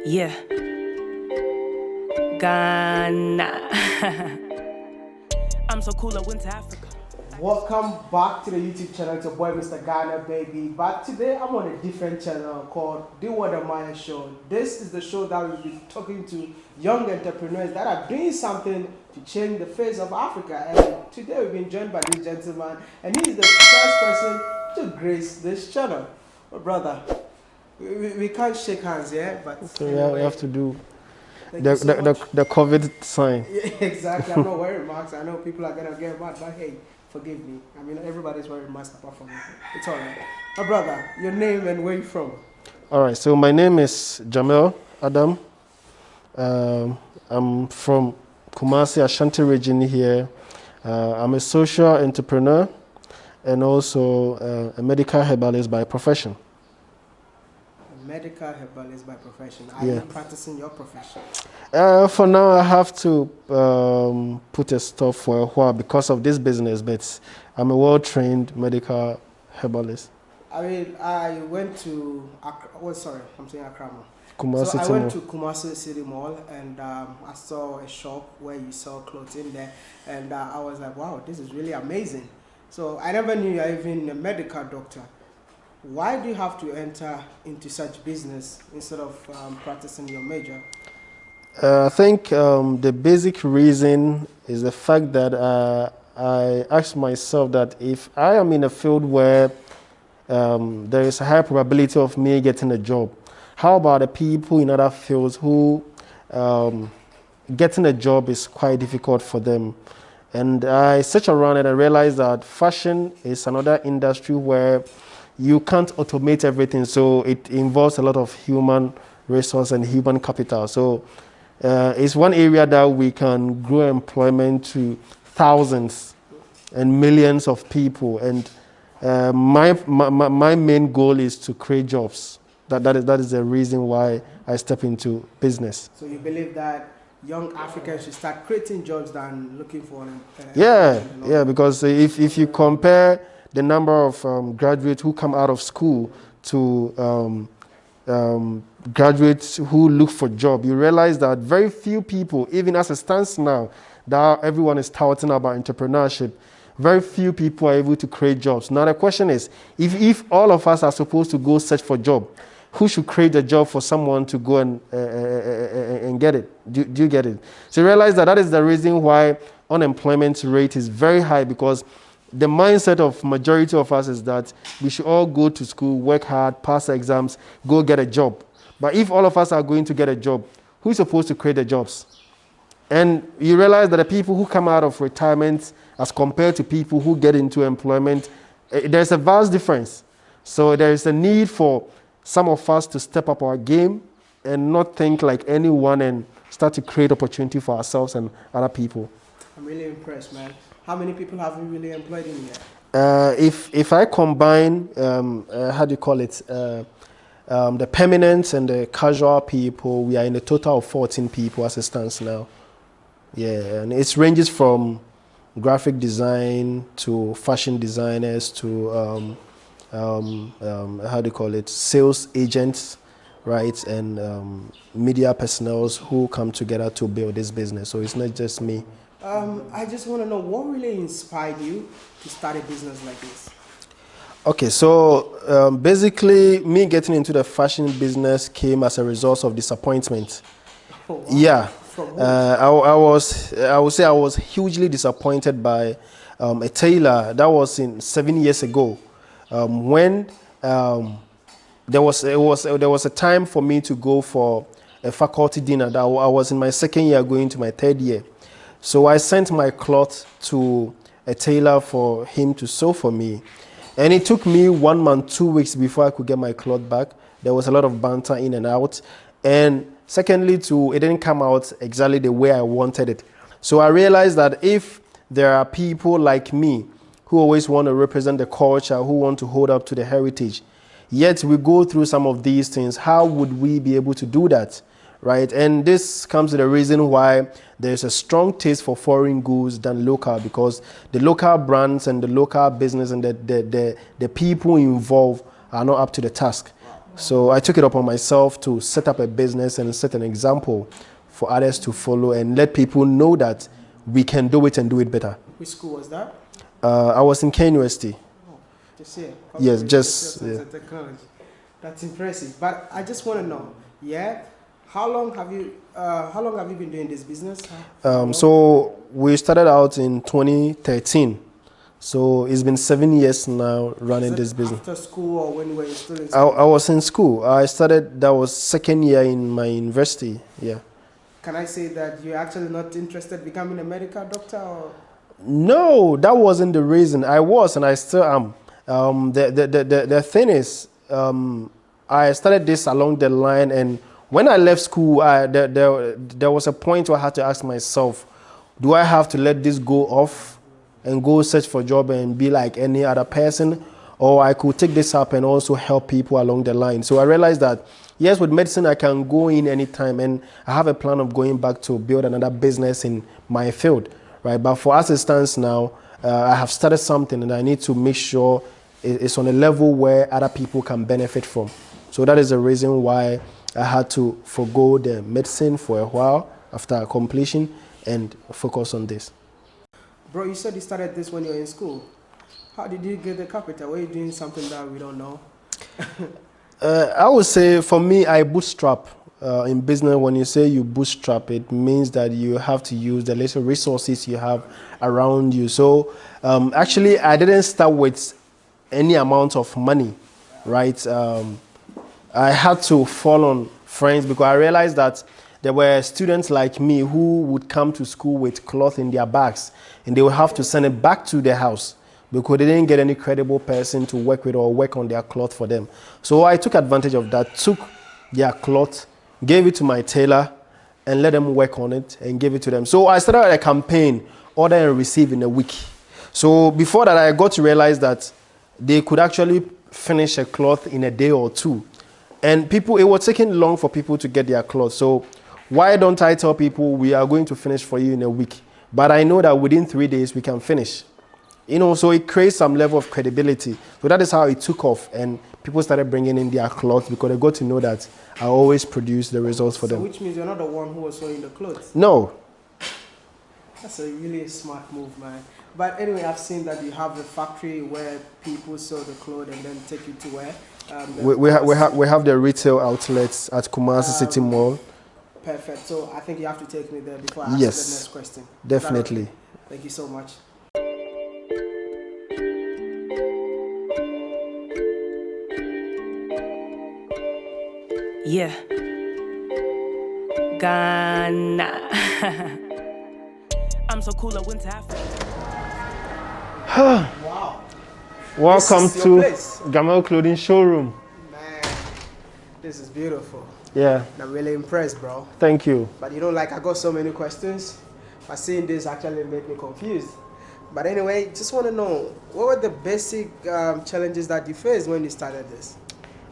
Yeah. Ghana. I'm so cool, I went to Africa. Welcome back to the YouTube channel. It's your boy Mr. Ghana, baby. But today I'm on a different channel called The Word of Maya Show. This is the show that we'll be talking to young entrepreneurs that are doing something to change the face of Africa. And today we've been joined by this gentleman, and he is the first person to grace this channel. Oh, brother, we can't shake hands, yeah? But So anyway, we have to do thank you so much. the COVID sign. Yeah, exactly. I'm not wearing masks. I know people are gonna get mad, but hey, forgive me. I mean, everybody's wearing masks apart from me. It's alright. My brother, your name and where you from? All right. So my name is Jamel Adam. I'm from Kumasi, Ashanti region here. I'm a social entrepreneur and also a medical herbalist by profession. Medical herbalist by profession. Are Yeah. you practicing your profession? For now, I have to put a stop for a while because of this business, but I'm a well-trained medical herbalist. I mean, I went to Accra. Oh, sorry, I'm saying Accra. Kumasi So I City went Mall. to Kumasi City Mall and I saw a shop where you sell clothes in there, and I was like, wow, this is really amazing. So I never knew you were even a medical doctor. Why do you have to enter into such business instead of practicing your major? I think the basic reason is the fact that I asked myself that if I am in a field where there is a high probability of me getting a job, how about the people in other fields who getting a job is quite difficult for them? And I searched around and I realized that fashion is another industry where you can't automate everything, so it involves a lot of human resource and human capital. So it's one area that we can grow employment to thousands and millions of people. And my main goal is to create jobs. That is the reason why I step into business. So you believe that young Africans should start creating jobs than looking for Yeah, because if you compare the number of graduates who come out of school to graduates who look for job, you realize that very few people, even as it stands now, that everyone is touting about entrepreneurship, very few people are able to create jobs. Now the question is, if all of us are supposed to go search for job, who should create a job for someone to go and get it? Do you get it? So you realize that is the reason why unemployment rate is very high, because the mindset of majority of us is that we should all go to school, work hard, pass exams, go get a job. But if all of us are going to get a job, who is supposed to create the jobs? And you realize that the people who come out of retirement as compared to people who get into employment, there's a vast difference. So there is a need for some of us to step up our game and not think like anyone and start to create opportunity for ourselves and other people. I'm really impressed, man. How many people have you really employed in here? If I combine, how do you call it, the permanent and the casual people, we are in a total of 14 people as it stands now. Yeah, and it ranges from graphic design to fashion designers to how do you call it, sales agents, right, and media personnel who come together to build this business. So it's not just me. I just want to know what really inspired you to start a business like this. Okay, so basically, me getting into the fashion business came as a result of disappointment. Oh, wow. Yeah, From who? I would say I was hugely disappointed by a tailor that was 7 years ago, when there was a time for me to go for a faculty dinner. That I was in my second year, going to my third year. So I sent my cloth to a tailor for him to sew for me. And it took me 1 month, 2 weeks before I could get my cloth back. There was a lot of banter in and out. And secondly, too, it didn't come out exactly the way I wanted it. So I realized that if there are people like me who always want to represent the culture, who want to hold up to the heritage, yet we go through some of these things, how would we be able to do that? Right, and this comes to the reason why there's a strong taste for foreign goods than local, because the local brands and the local business and the people involved are not up to the task. So I took it upon myself to set up a business and set an example for others to follow and let people know that we can do it and do it better. Which school was that? I was in KNUST. Oh, just here. Yes, just yeah. Technology. That's impressive. But I just want to know, yeah, how long have you been doing this business? So we started out in 2013. So it's been 7 years now running this business. After school or when you were still in school? I was in school. I started, that was second year in my university, yeah. Can I say that you're actually not interested in becoming a medical doctor? Or? No, that wasn't the reason. I was and I still am. The thing is, I started this along the line, and when I left school, there was a point where I had to ask myself, do I have to let this go off and go search for a job and be like any other person, or I could take this up and also help people along the line? So I realized that, yes, with medicine, I can go in anytime, and I have a plan of going back to build another business in my field, right? But for as it stands now, I have started something, and I need to make sure it's on a level where other people can benefit from. So that is the reason why I had to forgo the medicine for a while after completion and focus on this. Bro, you said you started this when you were in school. How did you get the capital? Were you doing something that we don't know? I would say for me, I bootstrap. In business, when you say you bootstrap, it means that you have to use the little resources you have around you. So actually, I didn't start with any amount of money, right? I had to fall on friends because I realized that there were students like me who would come to school with cloth in their bags, and they would have to send it back to their house because they didn't get any credible person to work with or work on their cloth for them. So I took advantage of that, took their cloth, gave it to my tailor, and let them work on it and gave it to them. So I started a campaign, order and receive in a week. So before that, I got to realize that they could actually finish a cloth in a day or two. And it was taking long for people to get their clothes. So why don't I tell people we are going to finish for you in a week? But I know that within 3 days we can finish. So it creates some level of credibility. So that is how it took off, and people started bringing in their clothes because they got to know that I always produce the results for them. Which means you're not the one who was sewing the clothes? No. That's a really smart move, man. But anyway, I've seen that you have a factory where people sew the clothes and then take it to where? We have the retail outlets at Kumasi City Mall. Perfect. So I think you have to take me there before I ask the next question. Definitely. Okay? Thank you so much. Yeah. Ghana. I'm so cool, I went to Africa. Wow. Welcome to place. GamelClodin showroom. Man, this is beautiful. Yeah. I'm really impressed, bro. Thank you. But you know, like I got so many questions. But seeing this actually made me confused. But anyway, just want to know, what were the basic challenges that you faced when you started this?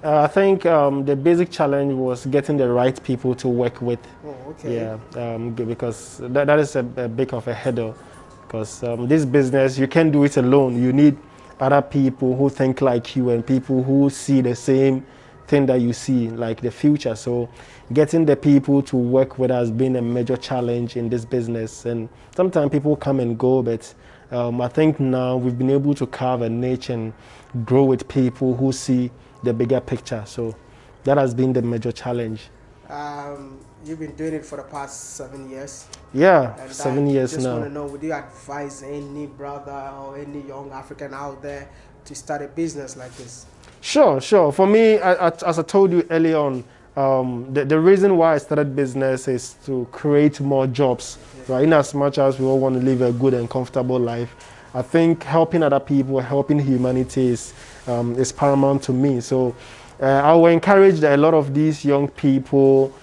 I think the basic challenge was getting the right people to work with. Oh, okay. Yeah, because that is a bit of a hurdle. Because this business, you can't do it alone. You need other people who think like you and people who see the same thing that you see, like the future. So getting the people to work with has been a major challenge in this business. And sometimes people come and go, but I think now we've been able to carve a niche and grow with people who see the bigger picture. So that has been the major challenge. You've been doing it for the past 7 years. Yeah, and 7 years just now. Want to know, would you advise any brother or any young African out there to start a business like this? Sure. For me, as I told you earlier on, the reason why I started business is to create more jobs. Right? In as much as we all want to live a good and comfortable life, I think helping other people, helping humanity is paramount to me. So I will encourage a lot of these young people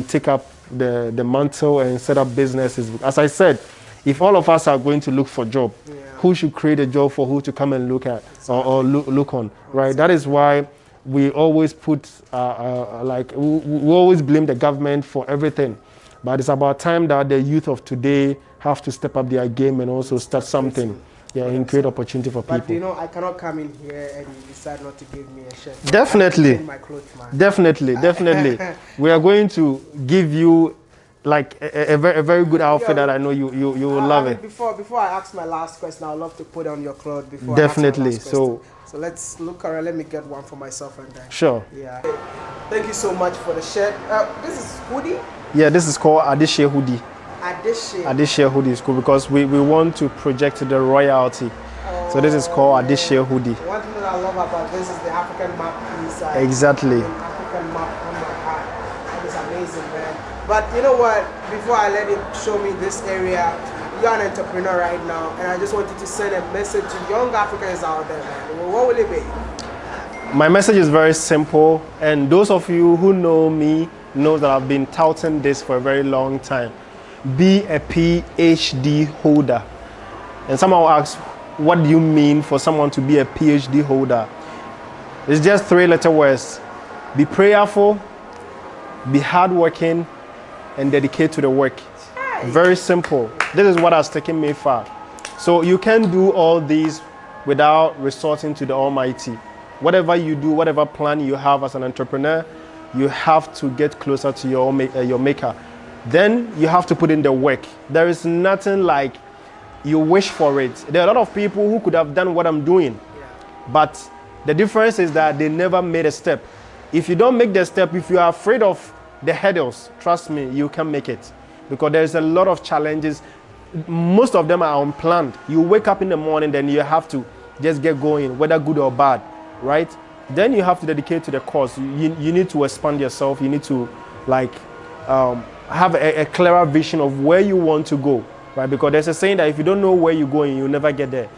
take up the mantle and set up businesses. As I said, if all of us are going to look for a job, who should create a job for who to come and look at or look on, right? That is why we always put, we always blame the government for everything. But it's about time that the youth of today have to step up their game and also start something. Yeah, and create opportunity for people. But you know, I cannot come in here and you decide not to give me a shirt. Definitely. My clothes, man. Definitely. We are going to give you like a very good outfit that I know you will love it. Before I ask my last question, I'd love to put on your clothes before Definitely. I ask my last question. So let's look around. Let me get one for myself and then. Sure. Yeah. Thank you so much for the shirt. This is hoodie? Yeah, this is called Adishe hoodie. Adishe hoodie is cool because we want to project the royalty. So this is called Adishe hoodie. One thing that I love about this is the African map inside. Exactly. The African map on my heart. That is amazing, man. But you know what? Before I let you show me this area, you're an entrepreneur right now, and I just wanted to send a message to young Africans out there, man. What will it be? My message is very simple, and those of you who know me know that I've been touting this for a very long time. Be a PhD holder. And someone will ask, what do you mean for someone to be a PhD holder? It's just 3-letter words. Be prayerful, be hardworking, and dedicate to the work. Very simple. This is what has taken me far. So you can do all these without resorting to the Almighty. Whatever you do, whatever plan you have as an entrepreneur, you have to get closer to your maker. Then you have to put in the work. There is nothing like you wish for it. There are a lot of people who could have done what I'm doing, but the difference is that they never made a step. If you don't make the step, if you are afraid of the hurdles, trust me, you can make it, because there's a lot of challenges. Most of them are unplanned. You wake up in the morning, then you have to just get going, whether good or bad, right? Then you have to dedicate to the cause. You need to expand yourself. You need to have a clearer vision of where you want to go, right? Because there's a saying that if you don't know where you're going, you'll never get there.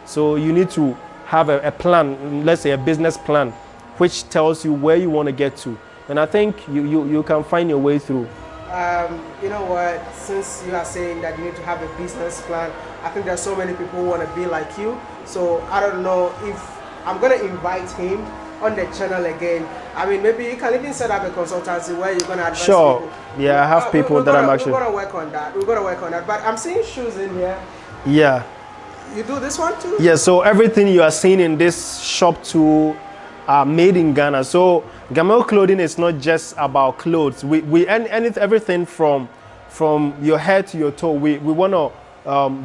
So you need to have a plan, let's say a business plan, which tells you where you want to get to. And I think you can find your way through. You know what, since you are saying that you need to have a business plan, I think there's so many people who want to be like you. So I don't know if I'm going to invite him on the channel again. I mean, maybe you can even set up a consultancy where you're going to advise people. Yeah, I have people that I'm actually... We're going to work on that. We're going to work on that. But I'm seeing shoes in here. Yeah. You do this one too? Yeah, so everything you are seeing in this shop too are made in Ghana. So GamelClodin is not just about clothes. We everything from your head to your toe. We want to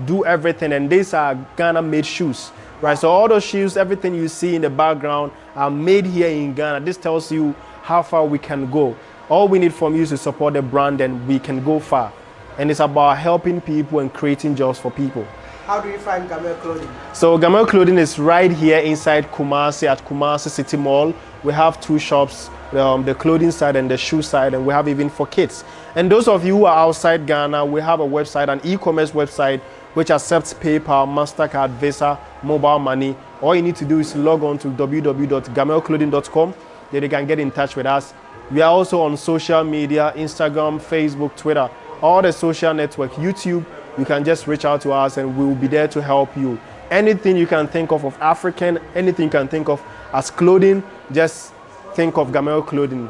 do everything, and these are Ghana made shoes. Right, so all those shoes, everything you see in the background are made here in Ghana. This tells you how far we can go. All we need from you is to support the brand, and we can go far. And it's about helping people and creating jobs for people. How do you find GamelClodin? So GamelClodin is right here inside Kumasi at Kumasi City Mall. We have 2 shops, the clothing side and the shoe side, and we have even for kids. And those of you who are outside Ghana, we have a website, an e-commerce website, which accepts PayPal, MasterCard, Visa, mobile money. All you need to do is log on to www.gamelclodin.com. Then you can get in touch with us. We are also on social media, Instagram, Facebook, Twitter, all the social network, YouTube. You can just reach out to us and we will be there to help you. Anything you can think of African, anything you can think of as clothing, just think of GamelClodin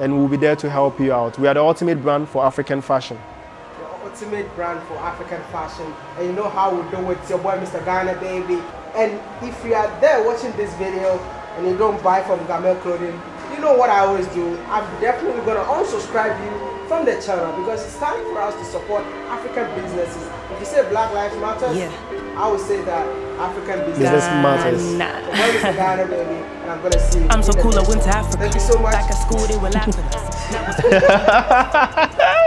and we'll be there to help you out. We are the ultimate brand for African fashion. Ultimate brand for African fashion, and you know how we do it. It's your boy Mr. Ghana baby. And if you are there watching this video and you don't buy from GamelClodin, you know what I always do. I'm definitely gonna unsubscribe you from the channel, because it's time for us to support African businesses. If you say Black Lives Matter, I would say that African business matters. So Mr. Ghana baby, and I'm gonna see you. I'm so cool, I went to Africa. Thank you so much. Back at school, they were laughing at us.